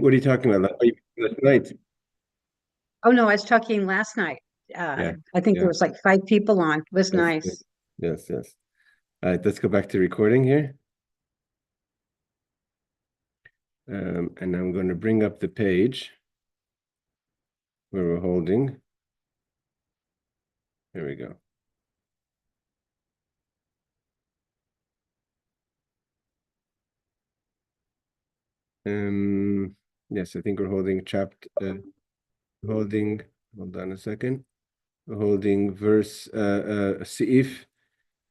What are you talking about? Last night? Oh no, I was talking last night. Yeah, I think there yeah. was like 5 people on. It was Yes, yes, nice. yes, yes. All right, let's go back to recording here. And I'm going to bring up the page where we're holding. There we go. Yes, I think we're holding holding, hold on a second. We're holding verse, Seif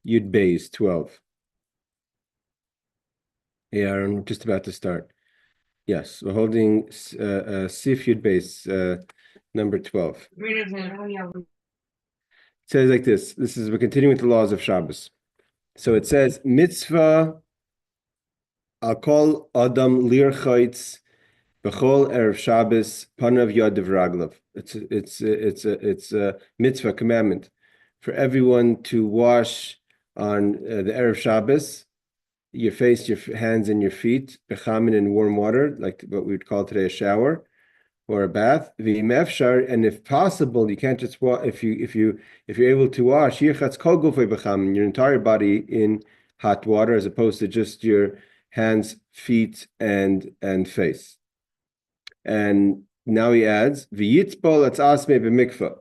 Yud Beis 12. Yeah, I'm just about to start. Yes, we're holding Seif Yud Beis, number 12. It says like this. We're continuing with the laws of Shabbos. So it says, mitzvah al kol adam lirchaitz b'chol erev Shabbos panav yadav raglav. It's a mitzvah commandment for everyone to wash on the erev Shabbos your face, your hands, and your feet bechamin in warm water, like what we would call today a shower or a bath. And if possible, you can't just wash. If you're able to wash yirchatz kol gufay bechamin, your entire body in hot water, as opposed to just your hands, feet, and face. And now he adds v'yitzbol atzasme b'mikvah.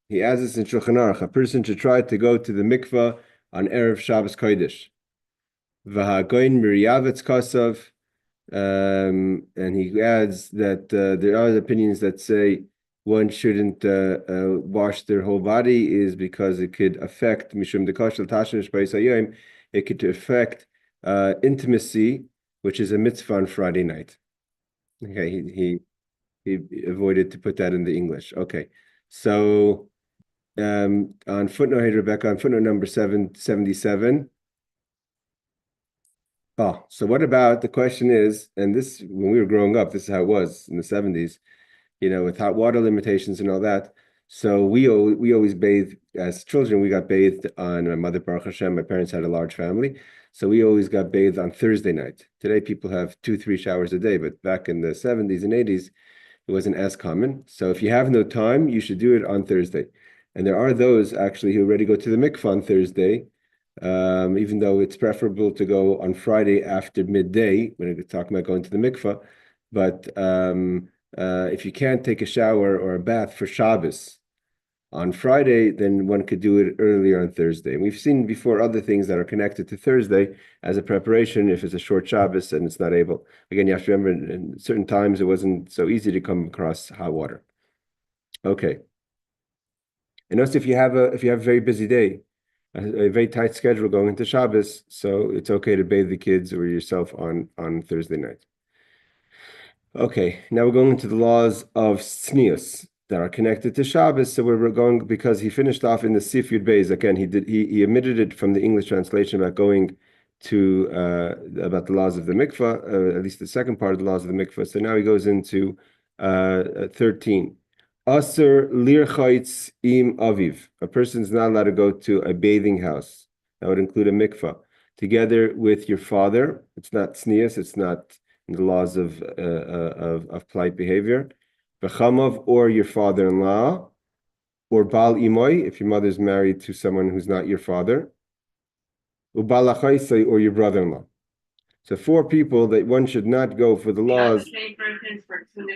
He adds this in Shulchan Aruch. A person should try to go to the mikvah on erev Shabbos Kodesh. V'hagoyin miriyavetz kasav. And he adds that there are opinions that say one shouldn't wash their whole body is because it could affect mishum dekashel tashmish b'yisayim. It could affect intimacy, which is a mitzvah on Friday night. Okay, he avoided to put that in the English. Okay, so on footnote, hey Rebecca, on footnote number 777. Oh, so what about the question is, and this, when we were growing up, this is how it was in the 70s, with hot water limitations and all that. So we always bathed as children. We got bathed on my mother, Baruch Hashem. My parents had a large family. So we always got bathed on Thursday night. Today, people have 2-3 showers a day, but back in the 70s and 80s, it wasn't as common. So if you have no time, you should do it on Thursday. And there are those actually who already go to the mikvah on Thursday, even though it's preferable to go on Friday after midday when we're talking about going to the mikvah. But if you can't take a shower or a bath for Shabbos on Friday, then one could do it earlier on Thursday. And we've seen before other things that are connected to Thursday as a preparation if it's a short Shabbos and it's not able. Again, you have to remember in certain times it wasn't so easy to come across hot water. Okay. And also if you have a very busy day, a very tight schedule going into Shabbos, so it's okay to bathe the kids or yourself on Thursday night. Okay, now we're going into the laws of tznius that are connected to Shabbos. So we're going, because he finished off in the Sif Yud Beis. Again, he omitted it from the English translation about going to about the laws of the mikvah, at least the second part of the laws of the mikvah. So now he goes into 13. Aser lirchaitz im aviv. A person's not allowed to go to a bathing house. That would include a mikvah together with your father. It's not tznius. It's not in the laws of polite behavior. V'chamav, or your father-in-law, or bal imoy, if your mother's married to someone who's not your father, ubal achaisai, or your brother-in-law. So 4 people that one should not go for the laws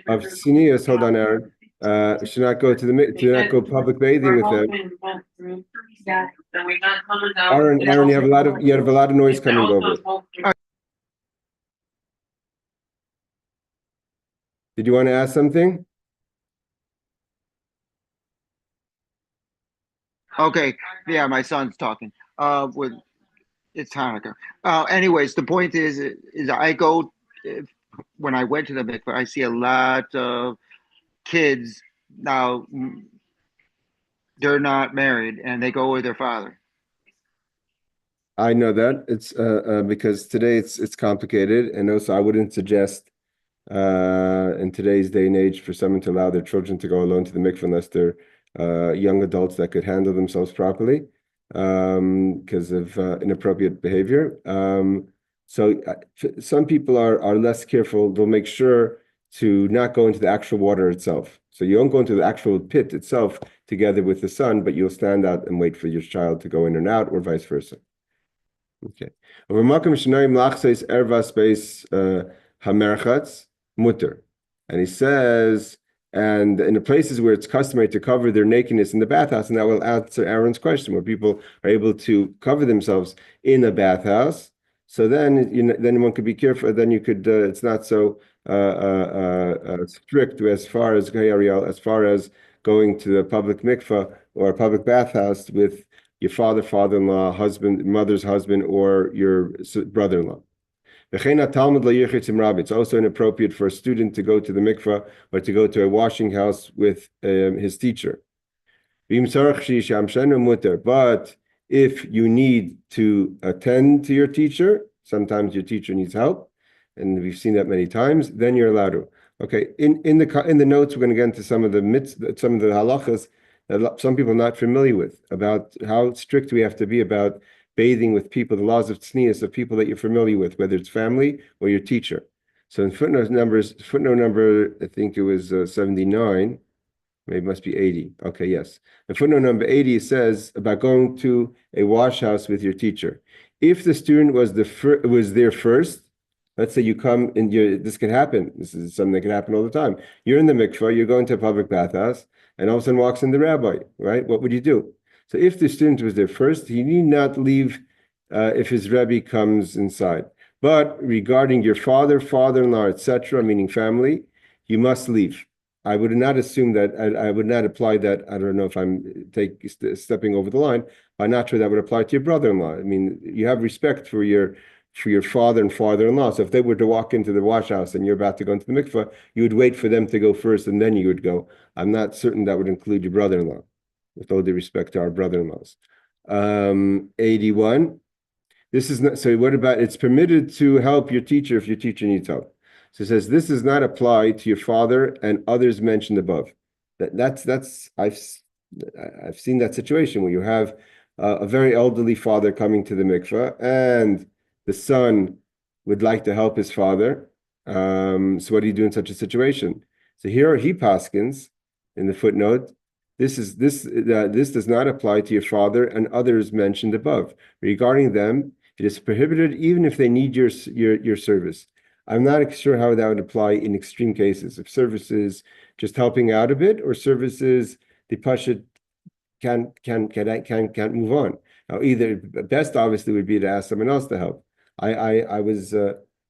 of tznius. Hold on, Aaron. Should not go to not go public bathing with them. Aaron, you have a lot of noise coming over. Did you want to ask something? Okay, yeah, my son's talking. With it's Hanukkah. Anyways, the point is I go when I went to the mikveh, I see a lot of kids now. They're not married and they go with their father. I know that it's because today it's complicated, and also I wouldn't suggest in today's day and age for someone to allow their children to go alone to the mikveh unless they're young adults that could handle themselves properly because of inappropriate behavior. So some people are less careful. They'll make sure to not go into the actual water itself. So you don't go into the actual pit itself together with the son, but you'll stand out and wait for your child to go in and out, or vice versa. Okay. Mutter. And he says, and in the places where it's customary to cover their nakedness in the bathhouse, and that will answer Aaron's question, where people are able to cover themselves in a bathhouse. So then, then one could be careful. Then you could. It's not so strict as far as Ariel, as far as going to the public mikvah or a public bathhouse with your father, father-in-law, husband, mother's husband, or your brother-in-law. It's also inappropriate for a student to go to the mikvah or to go to a washing house with his teacher. But if you need to attend to your teacher, sometimes your teacher needs help, and we've seen that many times, then you're allowed to. Okay, in the notes, we're going to get into some of the halachas that some people are not familiar with, about how strict we have to be about bathing with people, the laws of tznius of people that you're familiar with, whether it's family or your teacher. So in footnote number, I think it was 79, maybe it must be 80. Okay, yes. In footnote number 80, it says about going to a wash house with your teacher. If the student was there first, let's say you come and this could happen. This is something that can happen all the time. You're in the mikvah, you're going to a public bathhouse, and all of a sudden walks in the rabbi, right? What would you do? So if the student was there first, he need not leave if his Rebbe comes inside. But regarding your father, father-in-law, etc., meaning family, you must leave. I would not assume that, I would not apply that. I don't know if I'm stepping over the line. I'm not sure that would apply to your brother-in-law. I mean, you have respect for your father and father-in-law. So if they were to walk into the wash house and you're about to go into the mikvah, you would wait for them to go first and then you would go. I'm not certain that would include your brother-in-law, with all due respect to our brother-in-laws. 81. This is not, so what about, it's permitted to help your teacher if your teacher needs help. So it says, this does not apply to your father and others mentioned above. I've seen that situation where you have a very elderly father coming to the mikveh and the son would like to help his father. So what do you do in such a situation? So here he paskins in the footnote, this does not apply to your father and others mentioned above. Regarding them, it is prohibited even if they need your service. I'm not sure how that would apply in extreme cases. If services just helping out a bit, or services the pasha can't move on. Now, either best obviously would be to ask someone else to help. I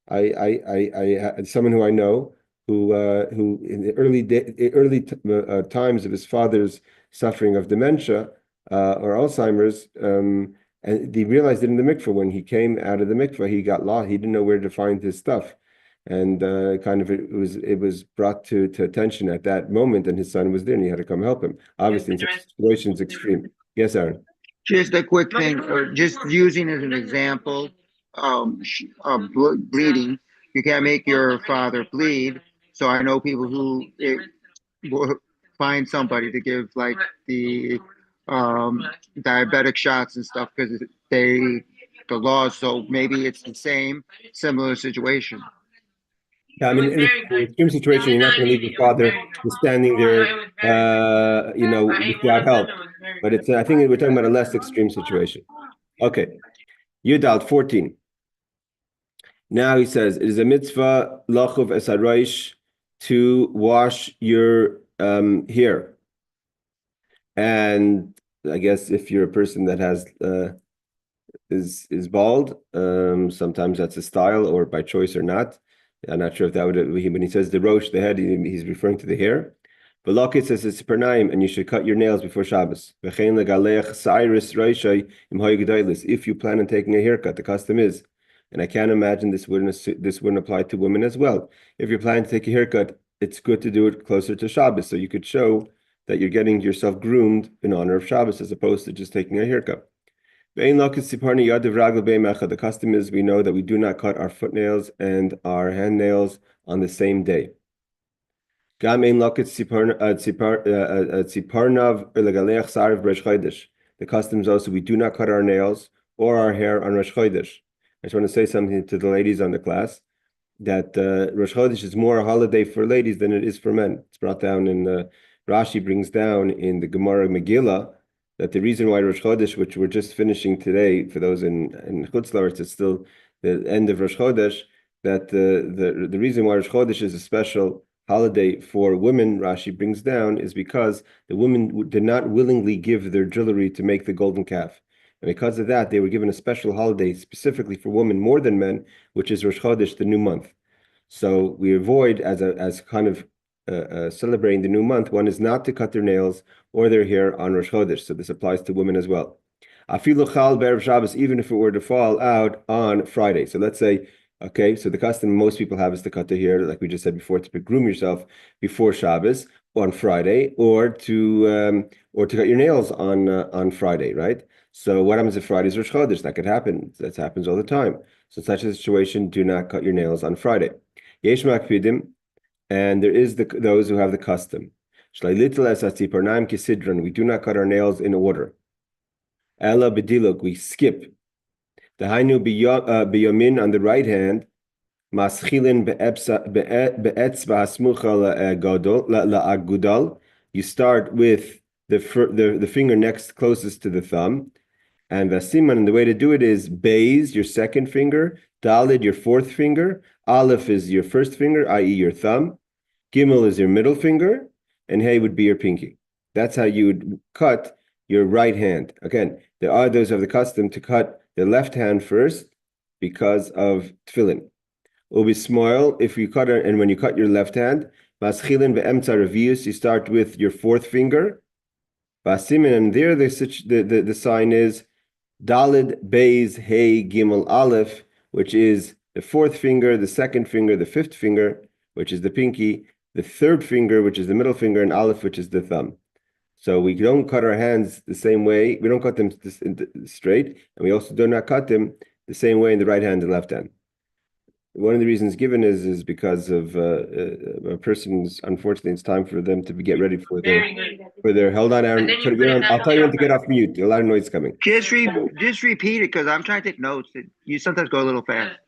had someone who I know who in the early times of his father's suffering of dementia or Alzheimer's, and he realized it in the mikveh. When he came out of the mikveh, he got lost. He didn't know where to find his stuff, and it was brought to attention at that moment, and his son was there, and he had to come help him. Obviously, in such situations, extreme. Yes, Aaron. Just a quick thing, just using as an example, bleeding. You can't make your father bleed. So I know people who will find somebody to give like the diabetic shots and stuff because the laws. So maybe it's the same, similar situation. Yeah, I mean, in an extreme situation, you're not going to leave your father standing there, without help. But I think we're talking about a less extreme situation. Okay, Yudal 14. Now he says, it is a mitzvah lachuv esaraish to wash your hair. And I guess if you're a person that has is bald, sometimes that's a style or by choice or not. I'm not sure if that would, when he says the rosh, the head, he's referring to the hair. But Lokit says it's pernaim, and you should cut your nails before Shabbos. If you plan on taking a haircut, the custom is, and I can't imagine this wouldn't apply to women as well. If you're planning to take a haircut, it's good to do it closer to Shabbos, so you could show that you're getting yourself groomed in honor of Shabbos as opposed to just taking a haircut. The custom is, we know that we do not cut our foot nails and our hand nails on the same day. The custom is also, we do not cut our nails or our hair on Rosh Chodesh. I just want to say something to the ladies on the class. that Rosh Chodesh is more a holiday for ladies than it is for men. It's brought down in Rashi brings down in the Gemara Megillah that the reason why Rosh Chodesh, which we're just finishing today, for those in Chutz La'aretz, it's still the end of Rosh Chodesh, that the reason why Rosh Chodesh is a special holiday for women, Rashi brings down, is because the women did not willingly give their jewelry to make the golden calf. And because of that, they were given a special holiday specifically for women more than men, which is Rosh Chodesh, the new month. So we avoid, as kind of celebrating the new month, one is not to cut their nails or their hair on Rosh Chodesh. So this applies to women as well. Afilu chal b'erev Shabbos, even if it were to fall out on Friday. So let's say, okay, so the custom most people have is to cut their hair, like we just said before, to groom yourself before Shabbos on Friday, or to cut your nails on Friday, right? So what happens if Friday is Rosh Chodesh? That could happen. That happens all the time. So in such a situation, do not cut your nails on Friday. Yesh makpidim, and there is those who have the custom. We do not cut our nails in order. Ella bediluk, we skip. The hainu biyamin on the right hand, maschilin be'etzba hasmucha la'agudal. You start with the finger next closest to the thumb, and vasiman, and the way to do it is beis, your second finger, dalid, your fourth finger, aleph is your first finger, i.e. your thumb, gimel is your middle finger, and hey would be your pinky. That's how you would cut your right hand. Again, there are those who have the custom to cut the left hand first because of tefillin. Ubi smoil, if you cut it, and when you cut your left hand, maschilin ve'emtza revius, you start with your fourth finger. Vasimin, and there the sign is dalid, beis, hey, gimel, aleph, which is the fourth finger, the second finger, the fifth finger, which is the pinky, the third finger, which is the middle finger, and aleph, which is the thumb. So we don't cut our hands the same way. We don't cut them straight, and we also do not cut them the same way in the right hand and left hand. One of the reasons given is because of a person's, unfortunately, it's time for them to get ready for their hold on, Aaron. I'll tell you when to get off mute. A lot of noise coming. Just repeat it, because I'm trying to take notes. You sometimes go a little fast.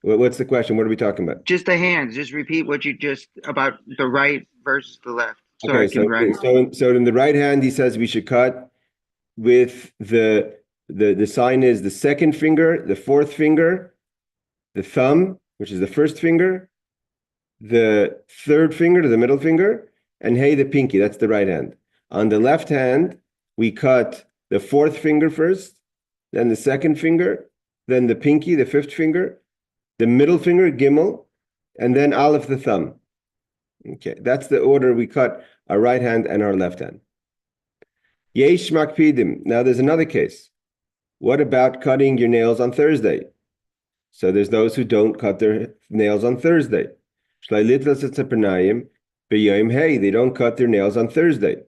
What's the question? What are we talking about? Just the hands. Just repeat what you just about the right versus the left. Sorry, so in the right hand, he says we should cut with the sign is the second finger, the fourth finger, the thumb, which is the first finger, the third finger, the middle finger, and hey, the pinky, that's the right hand. On the left hand, we cut the fourth finger first, then the second finger, then the pinky, the fifth finger, the middle finger, gimel, and then aleph, the thumb. Okay, that's the order we cut our right hand and our left hand. Yesh makpidim. Now there's another case. What about cutting your nails on Thursday? So there's those who don't cut their nails on Thursday. They don't cut their nails on Thursday.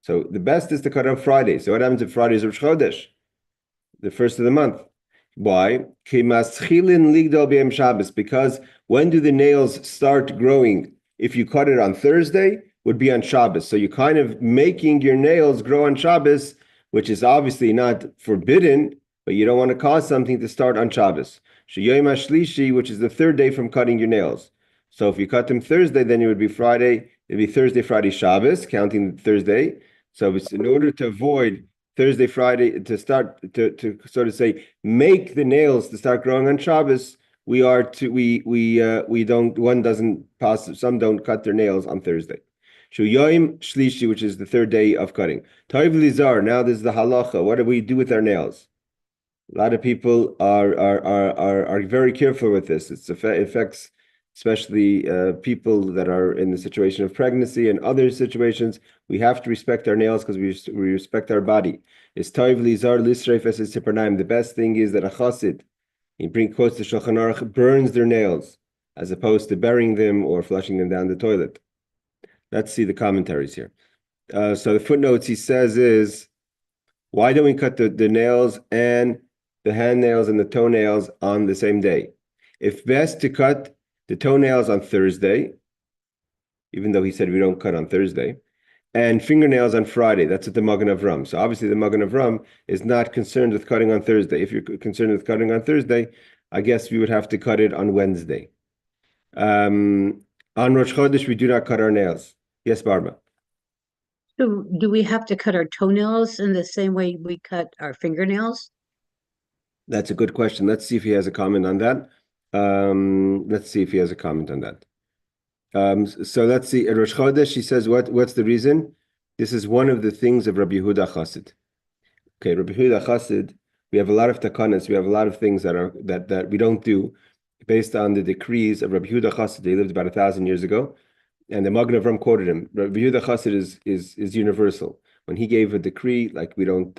So the best is to cut on Friday. So what happens if Friday is Rosh Chodesh, the first of the month? Why? Because when do the nails start growing? If you cut it on Thursday, would be on Shabbos. So you're kind of making your nails grow on Shabbos, which is obviously not forbidden, but you don't want to cause something to start on Shabbos. Sheyom HaShlishi, which is the third day from cutting your nails. So if you cut them Thursday, then it would be Friday. It'd be Thursday, Friday, Shabbos, counting Thursday. So it's in order to avoid Thursday, Friday, to start to sort of say make the nails to start growing on Shabbos. One doesn't pass. Some don't cut their nails on Thursday. Sheyom Shlishi, which is the third day of cutting. Toiv Lizar. Now this is the halacha. What do we do with our nails? A lot of people are very careful with this. It affects especially people that are in the situation of pregnancy and other situations. We have to respect our nails because we respect our body. It's toiv lizar lisreif es tzipernayim. The best thing is that a chassid, he quotes the Shulchan Aruch, burns their nails as opposed to burying them or flushing them down the toilet. Let's see the commentaries here. So the footnotes he says is, why don't we cut the nails and the hand nails and the toenails on the same day? If best to cut the toenails on Thursday, even though he said we don't cut on Thursday, and fingernails on Friday. That's at the Magen Avram. So obviously the Magen Avram is not concerned with cutting on Thursday. If you're concerned with cutting on Thursday, I guess we would have to cut it on Wednesday. On Rosh Chodesh, we do not cut our nails. Yes, Barbara. So do we have to cut our toenails in the same way we cut our fingernails? That's a good question. Let's see if he has a comment on that. Let's see if he has a comment on that. So let's see. At Rosh Chodesh, he says, what's the reason? This is one of the things of Rabbi Yehuda Chassid. Okay, Rabbi Yehuda Chassid, we have a lot of takanas, we have a lot of things that we don't do based on the decrees of Rabbi Yehuda Chassid. He lived about 1,000 years ago, and the Magen Avram quoted him. Rabbi Yehuda Chassid is universal. When he gave a decree, like we don't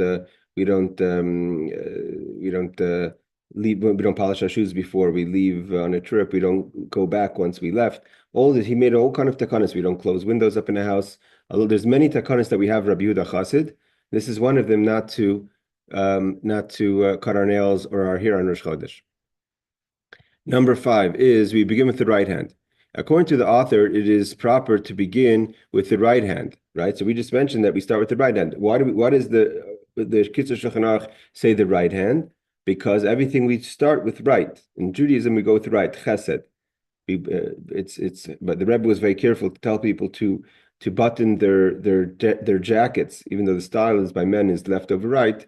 polish our shoes before we leave on a trip. We don't go back once we left. All this, he made all kind of takanas. We don't close windows up in the house. Although there's many takanas that we have Rabbi Yehuda Chassid. This is one of them, not to cut our nails or our hair on Rosh Chodesh. Number 5 is we begin with the right hand. According to the author, it is proper to begin with the right hand, right? So we just mentioned that we start with the right hand. Why does the Kitzur Shulchan Aruch say the right hand? Because everything we start with right. In Judaism, we go with right, chesed. But the Rebbe was very careful to tell people to button their jackets, even though the style is by men is left over right.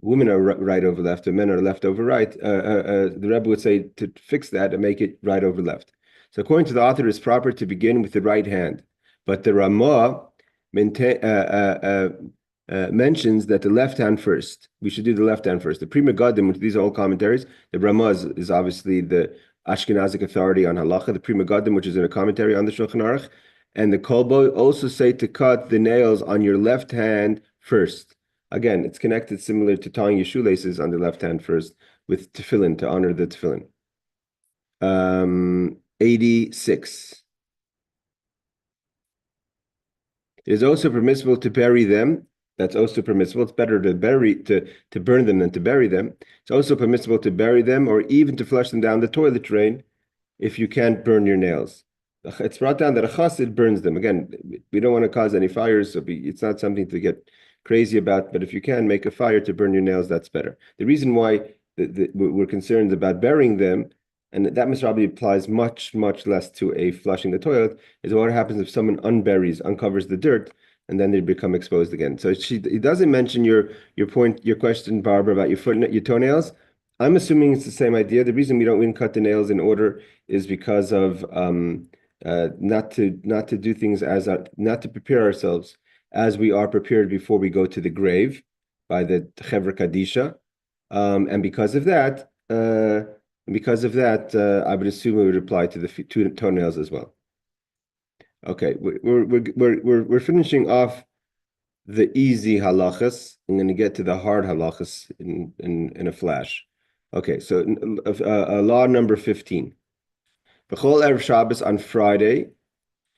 Women are right over left, and men are left over right. The Rebbe would say to fix that and make it right over left. So according to the author, it's proper to begin with the right hand. But the Ramah mentions that the left hand first. We should do the left hand first. The Pri Megadim, which these are all commentaries, the Ramah is obviously the Ashkenazic authority on halacha. The Pri Megadim, which is in a commentary on the Shulchan Aruch, and the Kolbo also say to cut the nails on your left hand first. Again, it's connected similar to tying your shoelaces on the left hand first with tefillin to honor the tefillin. 86. It is also permissible to bury them. That's also permissible. It's better to burn them than to bury them. It's also permissible to bury them or even to flush them down the toilet drain if you can't burn your nails. It's brought down that a chassid burns them. Again, we don't want to cause any fires, so it's not something to get crazy about, but if you can make a fire to burn your nails, that's better. The reason why we're concerned about burying them, and that probably applies much, much less to a flushing the toilet, is what happens if someone uncovers the dirt, and then they become exposed again. So he doesn't mention your question, Barbara, about your toenails. I'm assuming it's the same idea. The reason we don't cut the nails in order is because of not to do things not to prepare ourselves as we are prepared before we go to the grave by the Chevra Kadisha, and because of that, I would assume it would apply to the toenails as well. Okay, we're finishing off the easy halachas. I'm going to get to the hard halachas in a flash. Okay, so law number 15. B'chol erev Shabbos on Friday,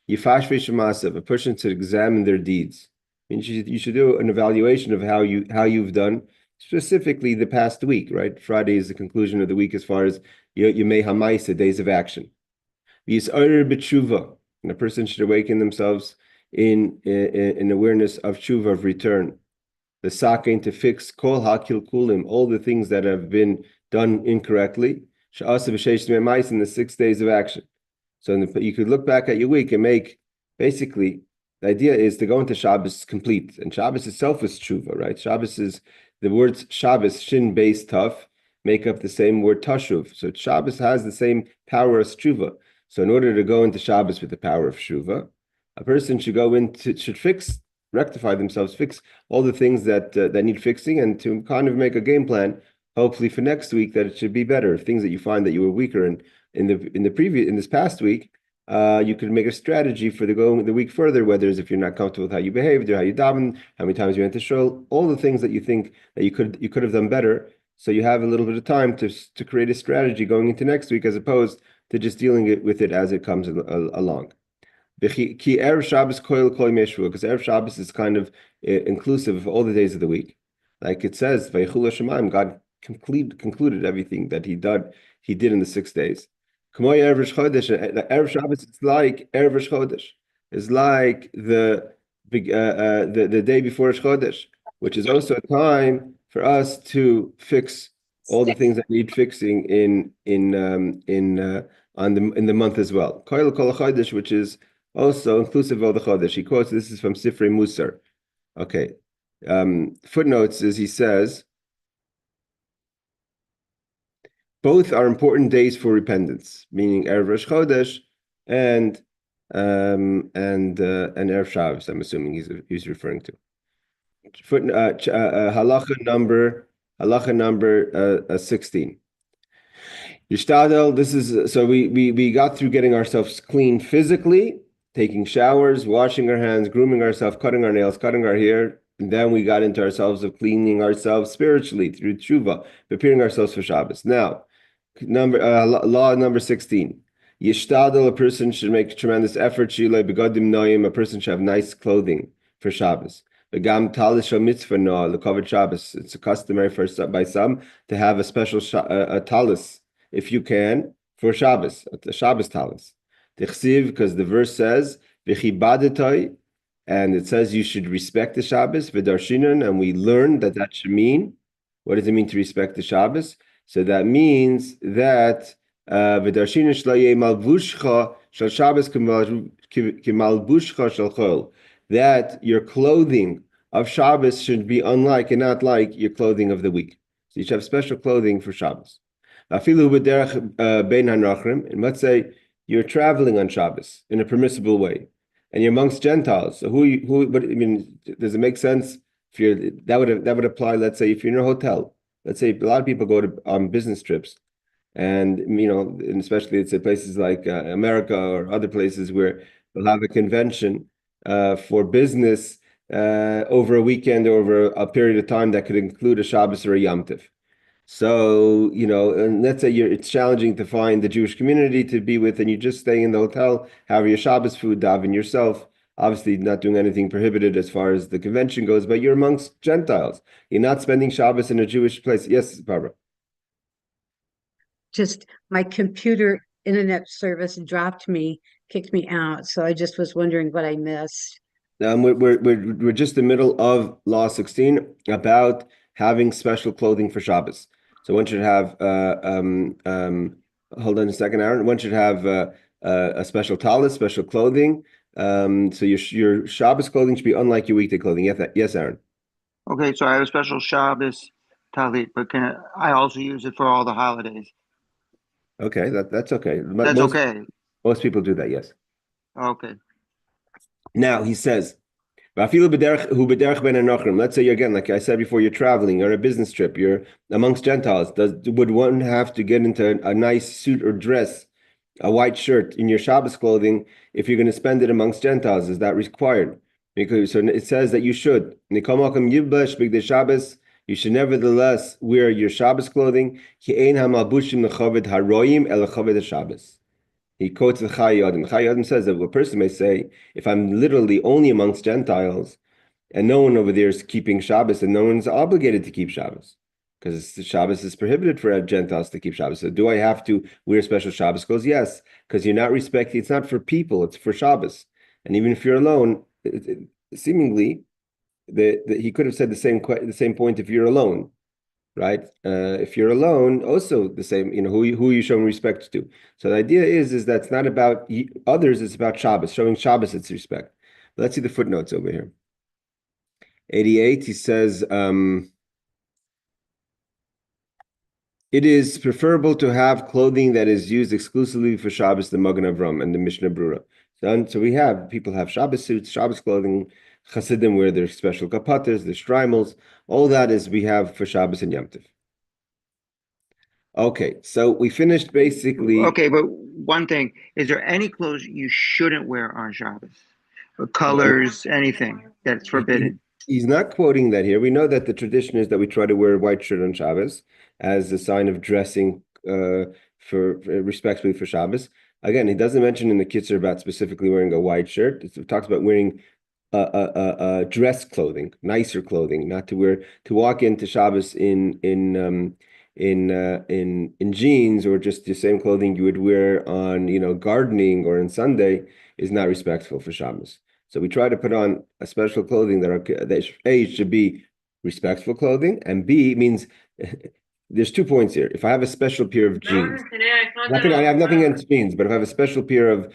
Yifash v'shemasav, a person should examine their deeds. You should do an evaluation of how you've done, specifically the past week, right? Friday is the conclusion of the week as far as Yemei Hamaisa, days of action. V'yis'orer b'tshuva, and a person should awaken themselves in awareness of tshuva, of return. The sakein, to fix kol hakilkulim, all the things that have been done incorrectly. She'asa b'sheish me'mais, in the 6 days of action. So you could look back at your week and make, basically, the idea is to go into Shabbos complete. And Shabbos itself is tshuva, right? Shabbos is, the words Shabbos, shin, base, taf, make up the same word tashuv. So Shabbos has the same power as tshuva. So in order to go into Shabbos with the power of tshuva, a person should rectify themselves, fix all the things that need fixing, and to kind of make a game plan, hopefully for next week, that it should be better. Things that you find that you were weaker in this past week, you could make a strategy for the week further, whether it's if you're not comfortable with how you behaved or how you daven, how many times you went to shul, all the things that you think that you could have done better. So you have a little bit of time to create a strategy going into next week, as opposed to just dealing with it as it comes along. Because Erev Shabbos is kind of inclusive of all the days of the week. Like it says, God concluded everything that he did in the 6 days. Erev Shabbos, it's like Erev Rosh Chodesh. It's like the day before Rosh Chodesh, which is also a time for us to fix all the things that need fixing in in the month as well. Koil kol chodesh, which is also inclusive of the chodesh. He quotes, this is from Sifrei Musar. Okay. Footnotes is he says, both are important days for repentance, meaning Erev Rosh Chodesh and Erev Shabbos. I'm assuming he's referring to. Halacha number 16. Yishtadel. This is so we got through getting ourselves clean physically, taking showers, washing our hands, grooming ourselves, cutting our nails, cutting our hair, and then we got into ourselves of cleaning ourselves spiritually through tshuva, preparing ourselves for Shabbos. Now, law number 16. Yishtadel. A person should make tremendous effort. Shilei begadim noyim. A person should have nice clothing for Shabbos. Begam talis shel mitzvah no the covered Shabbos. It's customary by some to have a special a talis, if you can, for Shabbos, a Shabbos talis. Tichsiv, because the verse says v'chibadetoi, and it says you should respect the Shabbos v'darshinan, and we learned that should mean, what does it mean to respect the Shabbos? So that means that v'darshinan shlo malvushcha shel Shabbos kimalbushcha shel chol, that your clothing of Shabbos should be unlike and not like your clothing of the week. So you should have special clothing for Shabbos. And let's say you're traveling on Shabbos in a permissible way, and you're amongst Gentiles. So but I mean, does it make sense? If that would apply. Let's say if you're in a hotel. Let's say a lot of people go on business trips, and and especially it's places like America or other places where they'll have a convention for business over a weekend, over a period of time that could include a Shabbos or a Yom Tov. So, and let's say it's challenging to find the Jewish community to be with, and you're just staying in the hotel, have your Shabbos food, daven yourself, obviously not doing anything prohibited as far as the convention goes, but you're amongst Gentiles. You're not spending Shabbos in a Jewish place. Yes, Barbara. Just my computer internet service kicked me out. So I just was wondering what I missed. We're just in the middle of Law 16 about having special clothing for Shabbos. So one should have, hold on a second, Aaron. One should have a special talis, special clothing. So your Shabbos clothing should be unlike your weekday clothing. Yes, Aaron. Okay, so I have a special Shabbos talit, but I also use it for all the holidays? Okay, that's okay. That's okay. Most people do that, yes. Okay. Now he says, let's say again, like I said before, you're traveling, you're on a business trip, you're amongst Gentiles. Would one have to get into a nice suit or dress, a white shirt in your Shabbos clothing if you're going to spend it amongst Gentiles? Is that required? Because so it says that you should. You should nevertheless wear your Shabbos clothing. He quotes the Chai Yodim. Chai Yodim says that a person may say, if I'm literally only amongst Gentiles, and no one over there is keeping Shabbos, and no one's obligated to keep Shabbos, because Shabbos is prohibited for Gentiles to keep Shabbos. So do I have to wear special Shabbos clothes? Yes, because you're not respecting, it's not for people, it's for Shabbos. And even if you're alone, seemingly, he could have said the same point if you're alone, right? If you're alone, also the same, who you showing respect to. So the idea is that it's not about others, it's about Shabbos, showing Shabbos its respect. Let's see the footnotes over here. 88, he says, it is preferable to have clothing that is used exclusively for Shabbos, the Magen Avram and the Mishnah Brura. So people have Shabbos suits, Shabbos clothing, Hasidim wear their special kapatas, their shtreimels, all that is we have for Shabbos and Yom Tov. Okay, so we finished basically. Okay, but one thing, is there any clothes you shouldn't wear on Shabbos? Or colors, anything that's forbidden? He's not quoting that here. We know that the tradition is that we try to wear a white shirt on Shabbos as a sign of dressing for respectfully for Shabbos. Again, he doesn't mention in the Kitzur about specifically wearing a white shirt. It talks about wearing dress clothing, nicer clothing, not to walk into Shabbos in jeans or just the same clothing you would wear on gardening or on Sunday is not respectful for Shabbos. So we try to put on a special clothing that A should be respectful clothing, and B means there's 2 points here. If I have a special pair of jeans, I have nothing against jeans, but if I have a special pair of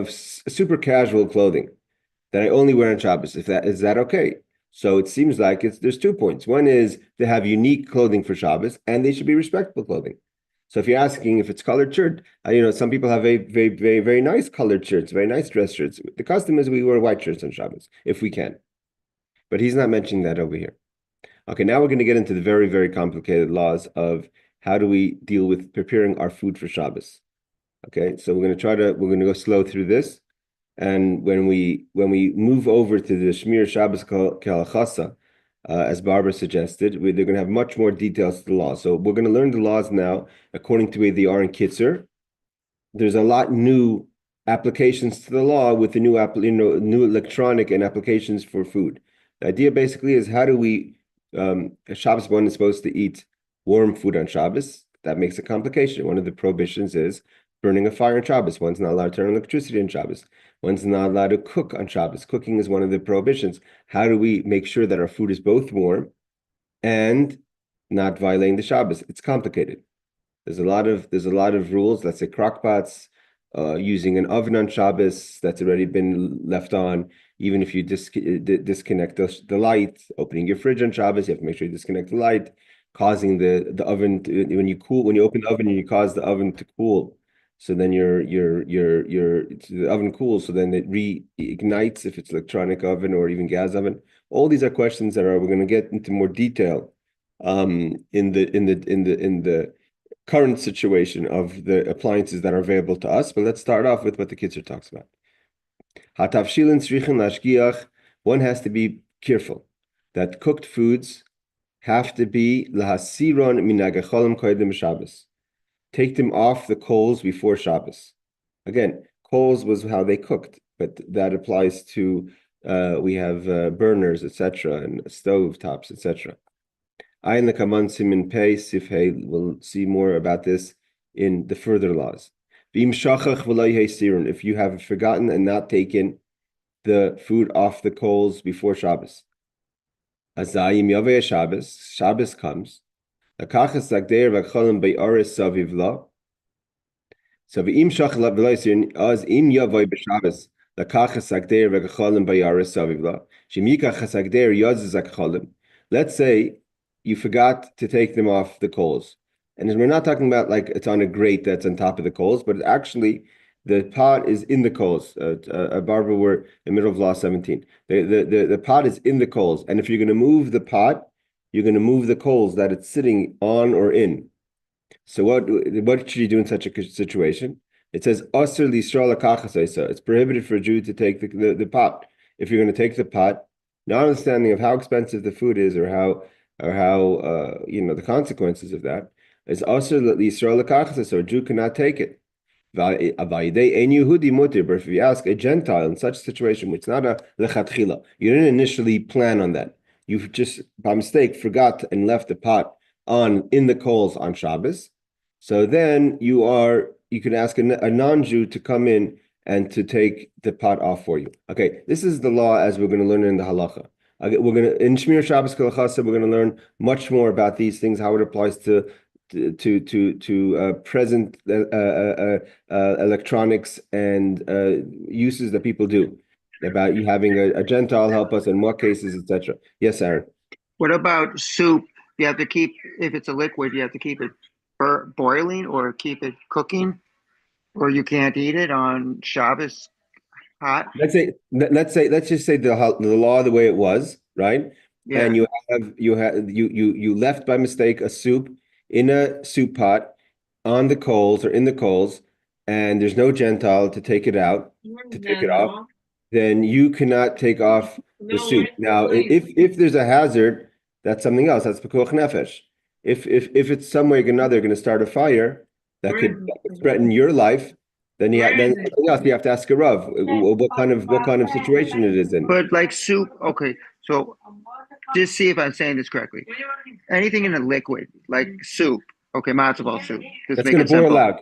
super casual clothing that I only wear on Shabbos, is that okay? So it seems like there's 2 points. One is they have unique clothing for Shabbos, and they should be respectable clothing. So if you're asking if it's colored shirt, some people have very, very, very nice colored shirts, very nice dress shirts. The custom is we wear white shirts on Shabbos if we can, but he's not mentioning that over here. Okay, now we're going to get into the very, very complicated laws of how do we deal with preparing our food for Shabbos. Okay, so we're going to go slow through this. And when we move over to the Shemirath Shabbos Kehilchathah, as Barbara suggested, they're going to have much more details to the law. So we're going to learn the laws now according to where they are in Kitzur. There's a lot new applications to the law with the new electronic and applications for food. The idea basically is how do we Shabbos one is supposed to eat warm food on Shabbos. That makes a complication. One of the prohibitions is burning a fire on Shabbos. One's not allowed to turn on electricity on Shabbos. One's not allowed to cook on Shabbos. Cooking is one of the prohibitions. How do we make sure that our food is both warm and not violating the Shabbos? It's complicated. There's a lot of rules. Let's say crock pots, using an oven on Shabbos that's already been left on. Even if you disconnect the light, opening your fridge on Shabbos, you have to make sure you disconnect the light, causing the oven to, when you open the oven and you cause the oven to cool. So then the oven cools, so then it reignites if it's electronic oven or even gas oven. All these are questions that we're going to get into more detail in the current situation of the appliances that are available to us. But let's start off with what the Kitzur talks about. One has to be careful that cooked foods have to be lahasiron minagacholim koydem Shabbos. Take them off the coals before Shabbos. Again, coals was how they cooked, but that applies to we have burners, etc., and stove tops, etc. Ayin lekamansim in pei sifhei. We'll see more about this in the further laws. If you have forgotten and not taken the food off the coals before Shabbos, Shabbos comes. So v'im shachal v'loisin az im yavoy b'Shabbos lakachas agder v'gacholim bayaris savivla shemikach hasagder yaz zakcholim. Let's say you forgot to take them off the coals, and we're not talking about like it's on a grate that's on top of the coals, but actually the pot is in the coals. Barbara, we're in the middle of law 17. The pot is in the coals, and if you're going to move the pot, you're going to move the coals that it's sitting on or in. So what should you do in such a situation? It says Asr l'Yisrael lakachas. It's prohibited for a Jew to take the pot. If you're going to take the pot, not understanding of how expensive the food is or how the consequences of that, is Asr l'Yisrael lakachas. So a Jew cannot take it. But if you ask a Gentile in such a situation, which is not a lechatchila, you didn't initially plan on that. You just by mistake forgot and left the pot in the coals on Shabbos. So then you can ask a non-Jew to come in and to take the pot off for you. Okay, this is the law as we're going to learn in the halacha. In Shemirath Shabbos Kehilchathah, we're going to learn much more about these things, how it applies to present electronics and uses that people do. About you having a Gentile help us in what cases, etc. Yes, Aaron. What about soup? You have to keep, if it's a liquid, you have to keep it boiling or keep it cooking, or you can't eat it on Shabbos hot. Let's just say the law the way it was, right? Yeah. And you left by mistake a soup in a soup pot on the coals or in the coals, and there's no Gentile to take it out, to take it off. Then you cannot take off the soup. Now, if there's a hazard, that's something else. That's pekuach nefesh. If it's some way or another going to start a fire that could threaten your life, then you have to ask a rav what kind of situation it is in. But like soup, okay. So just see if I'm saying this correctly. Anything in a liquid, like soup, okay, matzo ball soup. That's going to boil out.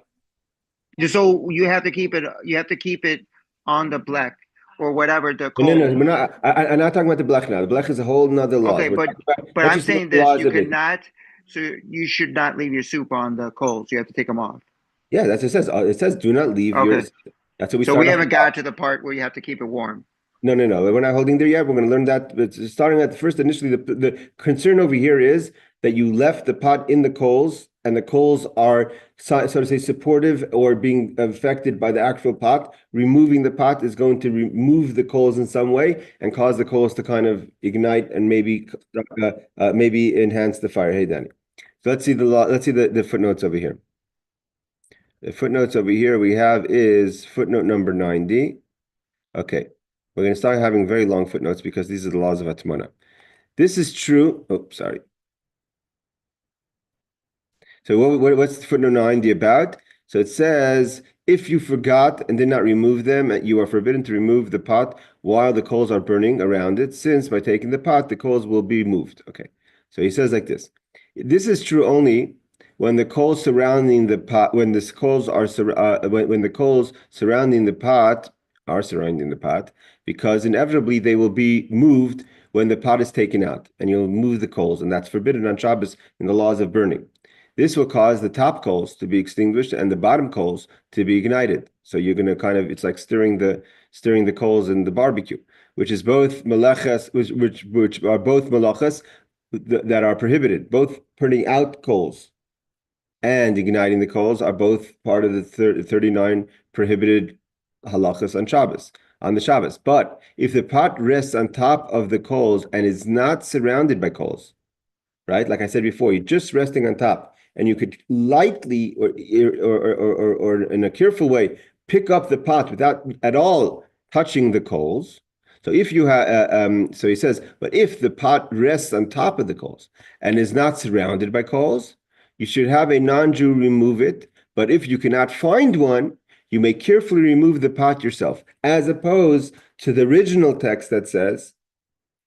So you have to keep it. You have to keep it on the black or whatever the No, coals. we're not. I'm not talking about the blech now. The blech is a whole nother law. Okay, We're but talking about, but let's I'm just look saying at the this: laws you of it. cannot, so you should not leave your soup on the coals. You have to take them off. Yeah, that's what it says. It says do not leave Okay, yours. That's what we so start we off haven't with. got to the part where you have to keep it warm. No. We're not holding there yet. We're going to learn that. But starting at the first, initially, the concern over here is that you left the pot in the coals, and the coals are, so to say, supportive or being affected by the actual pot. Removing the pot is going to remove the coals in some way and cause the coals to kind of ignite and maybe enhance the fire. Hey, Danny. So let's see the law. Let's see the footnotes over here. The footnotes over here we have is footnote number 90. Okay. We're going to start having very long footnotes because these are the laws of Atmana. This is true. Oh, sorry. So what's footnote 90 about? So it says, if you forgot and did not remove them, you are forbidden to remove the pot while the coals are burning around it, since by taking the pot, the coals will be moved. Okay. So he says like this. This is true only when the coals surrounding the pot, when the coals are when the coals surrounding the pot are surrounding the pot, because inevitably they will be moved when the pot is taken out, and you'll move the coals, and that's forbidden on Shabbos in the laws of burning. This will cause the top coals to be extinguished and the bottom coals to be ignited. So you're going to kind of, it's like stirring the coals in the barbecue, which is both melechas, which are both melachas that are prohibited. Both putting out coals and igniting the coals are both part of the 39 prohibited halachas on the Shabbos. But if the pot rests on top of the coals and is not surrounded by coals, right? Like I said before, you're just resting on top, and you could lightly or in a careful way pick up the pot without at all touching the coals. So if you have, so he says, but if the pot rests on top of the coals and is not surrounded by coals, you should have a non-Jew remove it. But if you cannot find one, you may carefully remove the pot yourself, as opposed to the original text that says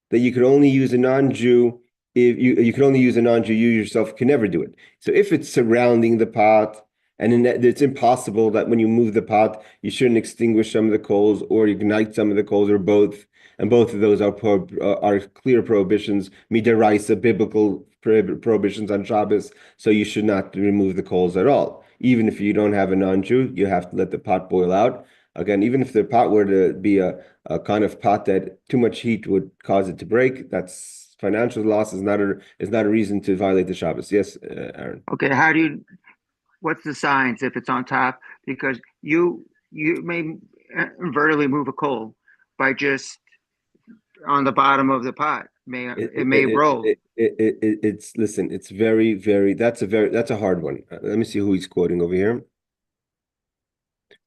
that you could only use a non-Jew. If you can only use a non-Jew, you yourself can never do it. So if it's surrounding the pot, and it's impossible that when you move the pot, you shouldn't extinguish some of the coals or ignite some of the coals, or both. And both of those are clear prohibitions, midaraisa, biblical prohibitions on Shabbos. So you should not remove the coals at all. Even if you don't have a non-Jew, you have to let the pot boil out. Again, even if the pot were to be a kind of pot that too much heat would cause it to break, that's financial loss is not a reason to violate the Shabbos. Yes, Aaron. Okay, what's the signs if it's on top? Because you may invertedly move a coal by just on the bottom of the pot. It may roll. It's listen. It's very. That's a hard one. Let me see who he's quoting over here.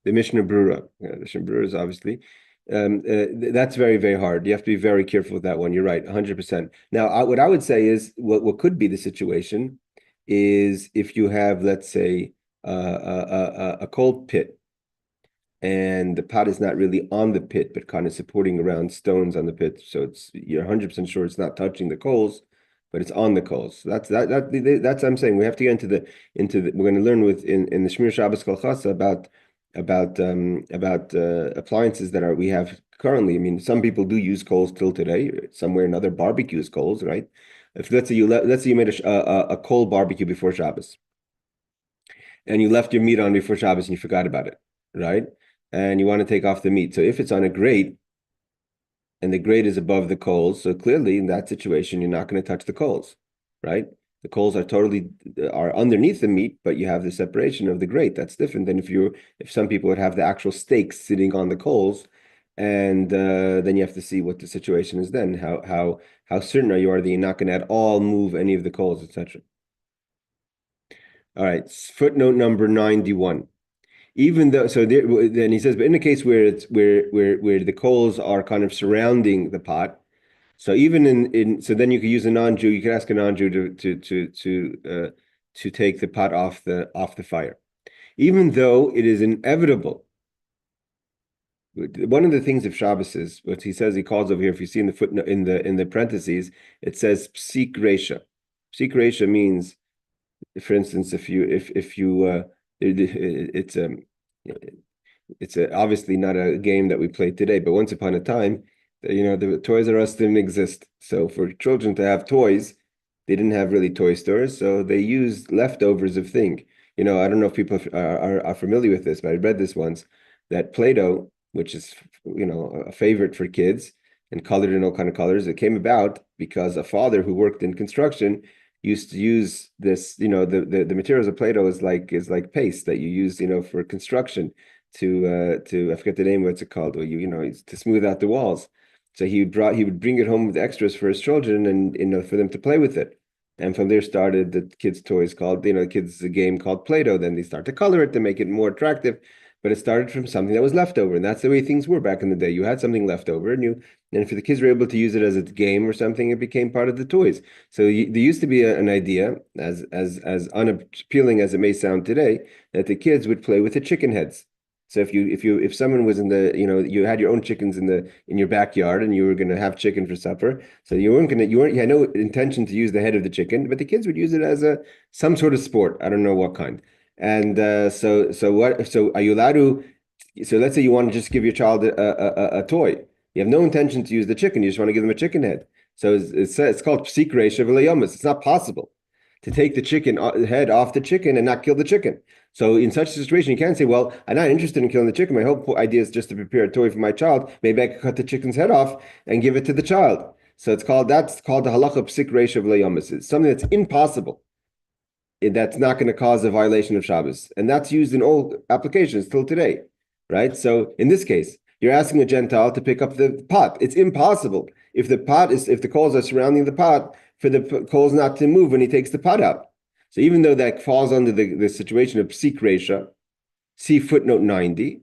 The Mishnah Brura. The Mishnah Brura is obviously. That's very hard. You have to be very careful with that one. You're right, 100%. Now, what I would say is what could be the situation is if you have, let's say, a cold pit, and the pot is not really on the pit, but kind of supporting around stones on the pit. So you're 100% sure it's not touching the coals, but it's on the coals. So that's what I'm saying. We have to get into the we're going to learn in the Shemirath Shabbos Kehilchathah about appliances that we have currently. I mean, some people do use coals till today. Somewhere another barbecues coals, right? If let's say you made a coal barbecue before Shabbos, and you left your meat on before Shabbos and you forgot about it, right? And you want to take off the meat. So if it's on a grate and the grate is above the coals, so clearly in that situation, you're not going to touch the coals, right? The coals are underneath the meat, but you have the separation of the grate. That's different than if some people would have the actual steaks sitting on the coals, and then you have to see what the situation is then. How certain are you that you're not going to at all move any of the coals, etc. All right, footnote number 91. Even though, then he says, but in the case where it's where the coals are kind of surrounding the pot, so even so then you could use a non-Jew. You could ask a non-Jew to take the pot off the fire, even though it is inevitable. One of the things of Shabbos is what he says. He calls over here. If you see in the footnote in the parentheses, it says psik reisha. Psik reisha means, for instance, if you it's It's obviously not a game that we play today, but once upon a time, the Toys R Us didn't exist. So for children to have toys, they didn't have really toy stores, so they used leftovers of thing. I don't know if people are familiar with this, but I read this once, that Play-Doh, which is, a favorite for kids and colored in all kind of colors, it came about because a father who worked in construction used to use this, the materials of Play-Doh is like paste that you use, for construction to I forget the name, what's it called, or to smooth out the walls. So he would bring it home with extras for his children and for them to play with it. And from there started the kids' toys called, kids a game called Play-Doh. Then they start to color it to make it more attractive. But it started from something that was left over. And that's the way things were back in the day. You had something left over and if the kids were able to use it as a game or something, it became part of the toys. So there used to be an idea, as unappealing as it may sound today, that the kids would play with the chicken heads. So if someone was you had your own chickens in your backyard and you were going to have chicken for supper, so you had no intention to use the head of the chicken, but the kids would use it as some sort of sport. I don't know what kind. And so are you allowed to? So let's say you want to just give your child a toy. You have no intention to use the chicken. You just want to give them a chicken head. So it's called psik reisha v'leyomis. It's not possible to take the chicken head off the chicken and not kill the chicken. So in such a situation, you can't say, well, I'm not interested in killing the chicken. My whole idea is just to prepare a toy for my child. Maybe I could cut the chicken's head off and give it to the child. So that's called the halacha psik reisha v'leyomis. It's something that's impossible. That's not going to cause a violation of Shabbos. And that's used in all applications till today, right? So in this case, you're asking a Gentile to pick up the pot. It's impossible. If the coals are surrounding the pot, for the coals not to move when he takes the pot out. So even though that falls under the situation of psik reisha, see footnote 90.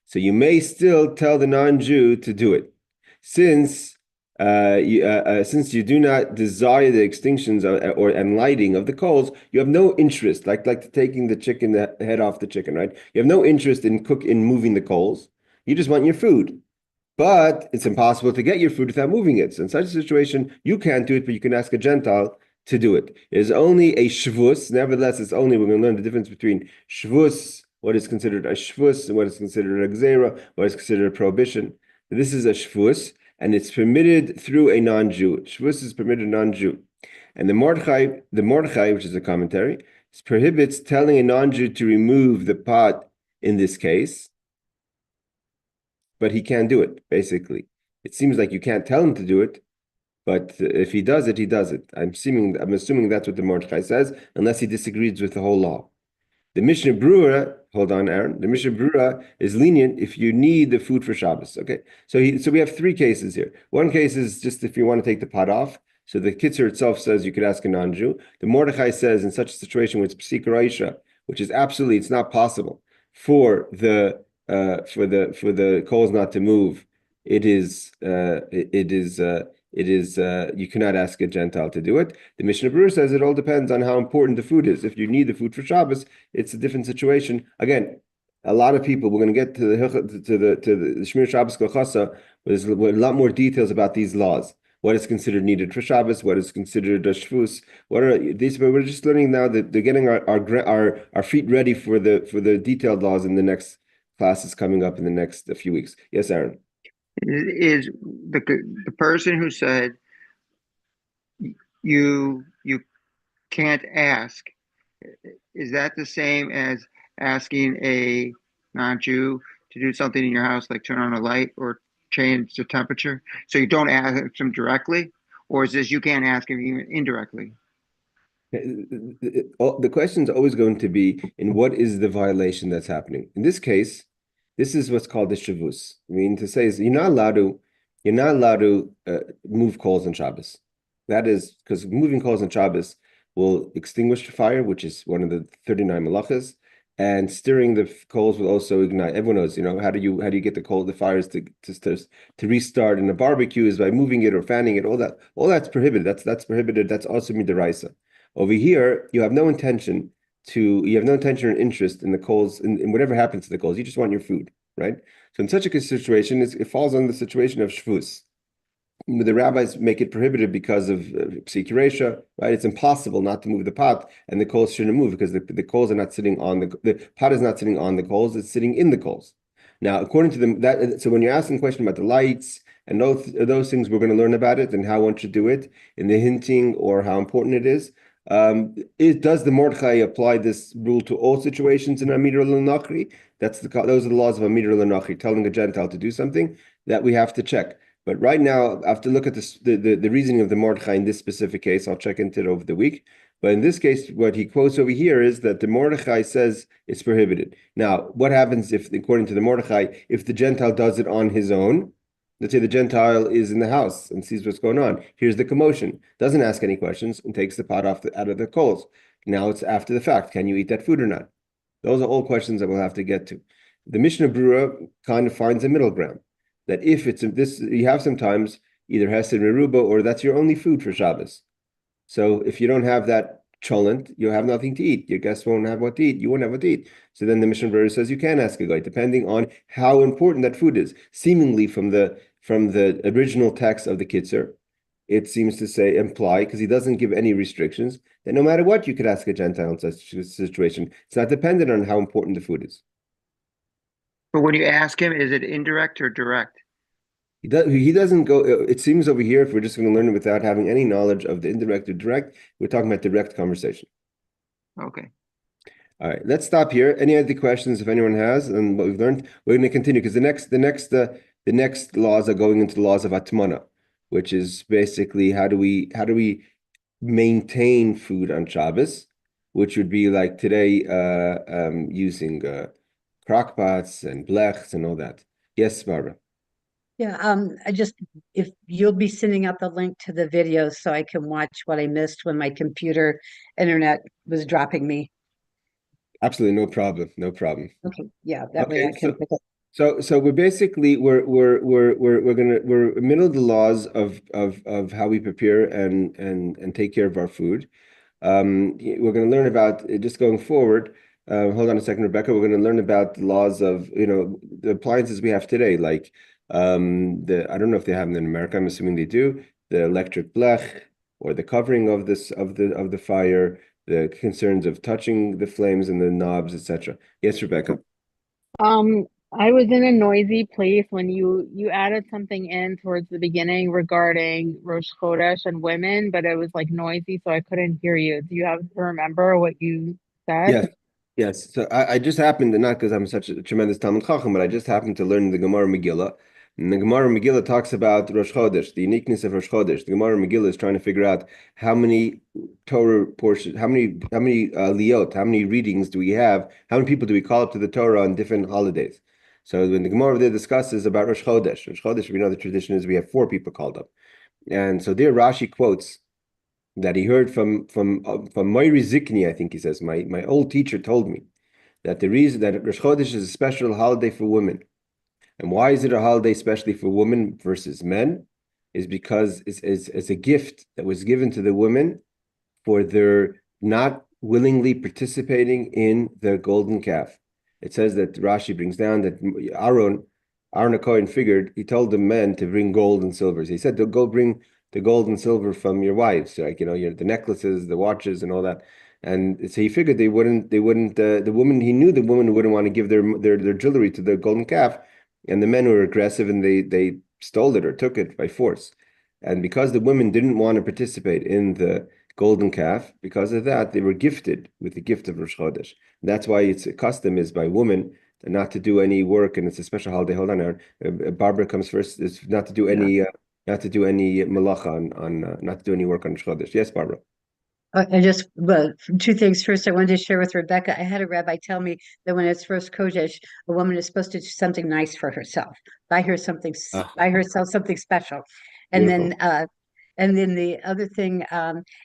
So you may still tell the non-Jew to do it, since you do not desire the extinctions and lighting of the coals. You have no interest, like taking the head off the chicken, right? You have no interest in moving the coals. You just want your food. But it's impossible to get your food without moving it. So in such a situation, you can't do it, but you can ask a Gentile to do it. It is only a shvus. Nevertheless, we're going to learn the difference between shvus, what is considered a shvus, and what is considered a gzera, what is considered a prohibition. This is a shvus, and it's permitted through a non-Jew. Shvus is permitted a non-Jew. And the Mordechai, which is a commentary, prohibits telling a non-Jew to remove the pot in this case, but he can't do it, basically. It seems like you can't tell him to do it, but if he does it, he does it. I'm assuming that's what the Mordechai says, unless he disagrees with the whole law. The Mishnah Brura, hold on, Aaron. The Mishnah Brura is lenient if you need the food for Shabbos. Okay, so we have three cases here. One case is just if you want to take the pot off. So the Kitzur itself says you could ask a non-Jew. The Mordechai says in such a situation with psik reisha, which is absolutely, it's not possible for the coals not to move. You cannot ask a Gentile to do it. The Mishnah Brura says it all depends on how important the food is. If you need the food for Shabbos, it's a different situation. Again, a lot of people, we're going to get to the Shemirath Shabbos Kehilchathah with a lot more details about these laws. What is considered needed for Shabbos? What is considered a shvus? What are these? But we're just learning now that they're getting our feet ready for the detailed laws in the next classes coming up in the next few weeks. Yes, Aaron. Is the person who said you can't ask, is that the same as asking a non-Jew to do something in your house, like turn on a light or change the temperature? So you don't ask them directly, or is this you can't ask him even indirectly? The question is always going to be in what is the violation that's happening. In this case, this is what's called the shavus. I mean, to say is you're not allowed to move coals on Shabbos. That is because moving coals on Shabbos will extinguish the fire, which is one of the 39 malachas, and stirring the coals will also ignite. Everyone knows, how do you get the fires to restart? And a barbecue is by moving it or fanning it. All that's prohibited. That's prohibited. That's also midaraisa. Over here, you have no intention or interest in the coals, in whatever happens to the coals. You just want your food, right? So in such a situation, it falls on the situation of shvus. The rabbis make it prohibited because of psik reisha, right? It's impossible not to move the pot, and the coals shouldn't move because the coals are not sitting on the pot is not sitting on the coals; it's sitting in the coals. Now, according to them, so when you're asking a question about the lights and those things, we're going to learn about it and how one should do it in the hinting or how important it is. Does the Mordechai apply this rule to all situations in Amir al-Nakhri? Those are the laws of Amir al-Nakhri, telling a Gentile to do something that we have to check. But right now, I have to look at the reasoning of the Mordechai in this specific case. I'll check into it over the week. But in this case, what he quotes over here is that the Mordechai says it's prohibited. Now, what happens if, according to the Mordechai, if the Gentile does it on his own? Let's say the Gentile is in the house and sees what's going on. Here's the commotion, doesn't ask any questions, and takes the pot out of the coals. Now it's after the fact. Can you eat that food or not? Those are all questions that we'll have to get to. The Mishnah Berurah kind of finds a middle ground. That if it's this, you have sometimes either Hesed Meruba or that's your only food for Shabbos. So if you don't have that cholent, you'll have nothing to eat. Your guests won't have what to eat. You won't have what to eat. So then the Mishnah Berurah says you can ask a guy, depending on how important that food is. Seemingly from the original text of the Kitzur, it seems to imply, because he doesn't give any restrictions, that no matter what, you could ask a Gentile in such a situation. It's not dependent on how important the food is. But when you ask him, is it indirect or direct? He doesn't go, it seems over here, if we're just going to learn it without having any knowledge of the indirect or direct, we're talking about direct conversation. Okay. All right, let's stop here. Any other questions if anyone has, and what we've learned, we're going to continue because the next laws are going into the laws of Atmana, which is basically how do we maintain food on Shabbos, which would be like today using crock pots and blechs and all that. Yes, Barbara. Yeah, if you'll be sending out the link to the video so I can watch what I missed when my computer internet was dropping me. Absolutely, no problem. No problem. Okay, yeah, that way I can pick it. So we're basically we're middle of the laws of how we prepare and take care of our food. We're going to learn about just going forward. Hold on a second, Rebecca. We're going to learn about the laws of the appliances we have today, like I don't know if they have them in America. I'm assuming they do. The electric blech or the covering of the fire, the concerns of touching the flames and the knobs, etc. Yes, Rebecca. I was in a noisy place when you added something in towards the beginning regarding Rosh Chodesh and women, but it was like noisy, so I couldn't hear you. Do you have to remember what you said? Yes. So I just happened to, not because I'm such a tremendous Talmud Chacham, but I just happened to learn the Gemara Megillah. And the Gemara Megillah talks about Rosh Chodesh, the uniqueness of Rosh Chodesh. The Gemara Megillah is trying to figure out how many Torah portions, how many liot, how many readings do we have? How many people do we call up to the Torah on different holidays? So when the Gemara there discusses about Rosh Chodesh, we know the tradition is we have 4 people called up. And so there Rashi quotes that he heard from Moiri Zikni, I think he says, my old teacher told me that the reason that Rosh Chodesh is a special holiday for women. And why is it a holiday especially for women versus men? Is because it's a gift that was given to the women for their not willingly participating in the golden calf. It says that Rashi brings down that Aaron HaKohen figured, he told the men to bring gold and silver. He said to go bring the gold and silver from your wives, like the necklaces, the watches, and all that. And so he figured they wouldn't. The woman, he knew the woman wouldn't want to give their jewelry to the golden calf, and the men were aggressive and they stole it or took it by force. And because the women didn't want to participate in the golden calf, because of that, they were gifted with the gift of Rosh Chodesh. That's why it's a custom is by women not to do any work, and it's a special holiday. Hold on, Aaron. Barbara comes first. It's not to do any. Not to do any malacha not to do any work on Chodesh. Yes, Barbara. Well, 2 things. First, I wanted to share with Rebecca. I had a rabbi tell me that when it's Rosh Chodesh, a woman is supposed to do something nice for herself, buy herself something special, and Beautiful. then the other thing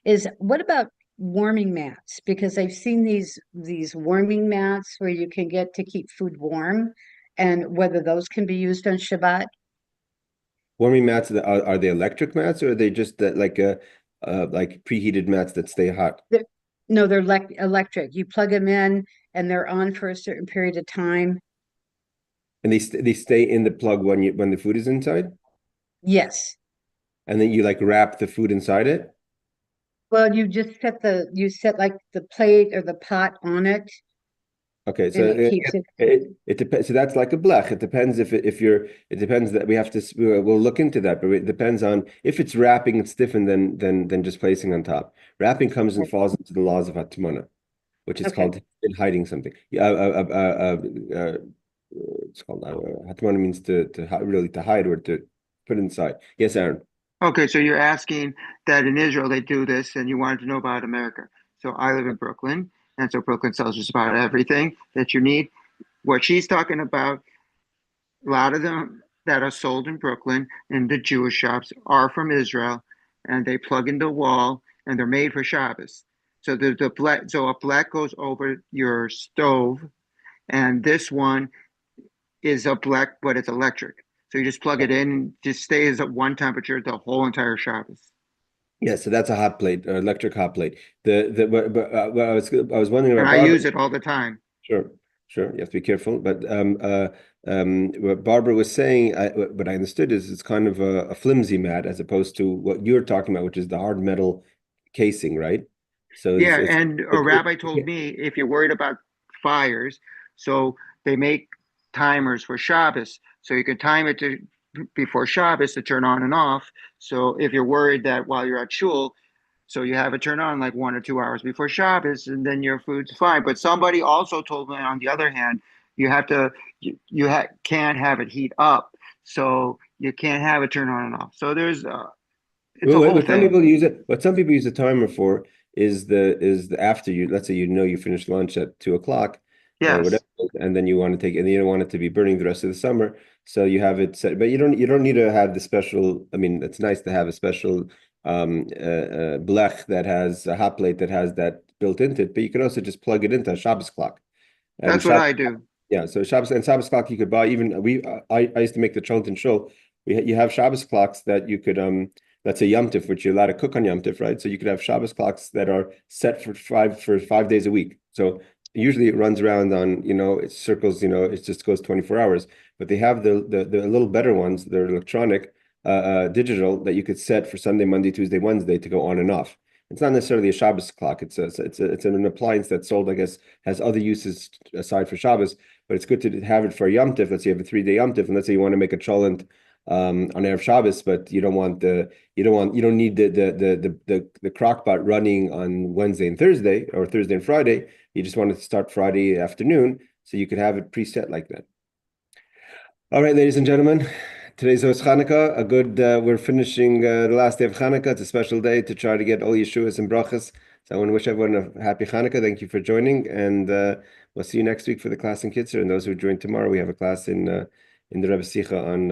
is, what about warming mats? Because I've seen these warming mats where you can get to keep food warm, and whether those can be used on Shabbat. Warming mats, are they electric mats or are they just like preheated mats that stay hot? No, they're electric. You plug them in and they're on for a certain period of time. And they stay in the plug when the food is inside? Yes. And then you like wrap the food inside it? Well, you just set like the plate or the pot on it. Okay, so And it keeps it. it depends. So that's like a blech. It depends if you're. It depends that we have to. We'll look into that, but it depends on if it's wrapping. It's different than just placing on top. Wrapping comes and falls into the laws of Hatmana, which is Okay. called hiding something. Yeah, it's called Hatmana means really to hide or to put inside. Yes, Aaron. Okay, so you're asking that in Israel they do this, and you wanted to know about America. So I live in Brooklyn, and so Brooklyn sells just about everything that you need. What she's talking about, a lot of them that are sold in Brooklyn in the Jewish shops are from Israel, and they plug in the wall, and they're made for Shabbos. So so a black goes over your stove, and this one is a black, but it's electric. So you just plug it in, and just stays at one temperature the whole entire Shabbos. Yeah, so that's a hot plate, electric hot plate. But I was wondering And about I Barbara. use it all the time. Sure, sure. You have to be careful. But what Barbara was saying, what I understood is it's kind of a flimsy mat as opposed to what you're talking about, which is the hard metal casing, right? So Yeah, it's and a rabbi told me if you're worried about fires, so they make timers for Shabbos, so you can time it to before Shabbos to turn on and off. So if you're worried that while you're at shul, so you have it turn on like 1 or 2 hours before Shabbos, and then your food's fine. But somebody also told me, on the other hand, you have to can't have it heat up, so you can't have it turn on and off. So there's it's a whole what some thing. people use it. What some people use the timer for is the after you. Let's say you finish lunch at 2 o'clock, or Yes. whatever, and then you want to take, and you don't want it to be burning the rest of the summer, so you have it set. But you don't need to have the special. I mean, it's nice to have a special blech that has a hot plate that has that built into it. But you can also just plug it into a Shabbos clock. And That's what I do. yeah, so Shabbos clock you could buy. Even I used to make the Cholton show. You have Shabbos clocks that you could let's say Yom Tif, which you're allowed to cook on Yom Tif, right? So you could have Shabbos clocks that are set for 5 days a week. So usually it runs around on, it circles, it just goes 24 hours. But they have the little better ones, they're electronic, digital, that you could set for Sunday, Monday, Tuesday, Wednesday to go on and off. It's not necessarily a Shabbos clock. It's an appliance that's sold, I guess, has other uses aside for Shabbos, but it's good to have it for a Yom Tif. Let's say you have a 3-day Yom Tif, and let's say you want to make a cholent on Erev Shabbos, but you don't need the crock pot running on Wednesday and Thursday or Thursday and Friday. You just want it to start Friday afternoon, so you could have it preset like that. All right, ladies and gentlemen, today's Hanukkah. We're finishing the last day of Hanukkah. It's a special day to try to get all Yeshuas and brachas. So I want to wish everyone a happy Hanukkah. Thank you for joining, and we'll see you next week for the class in Kitzur. And those who join tomorrow, we have a class in the Rebbe Sicha on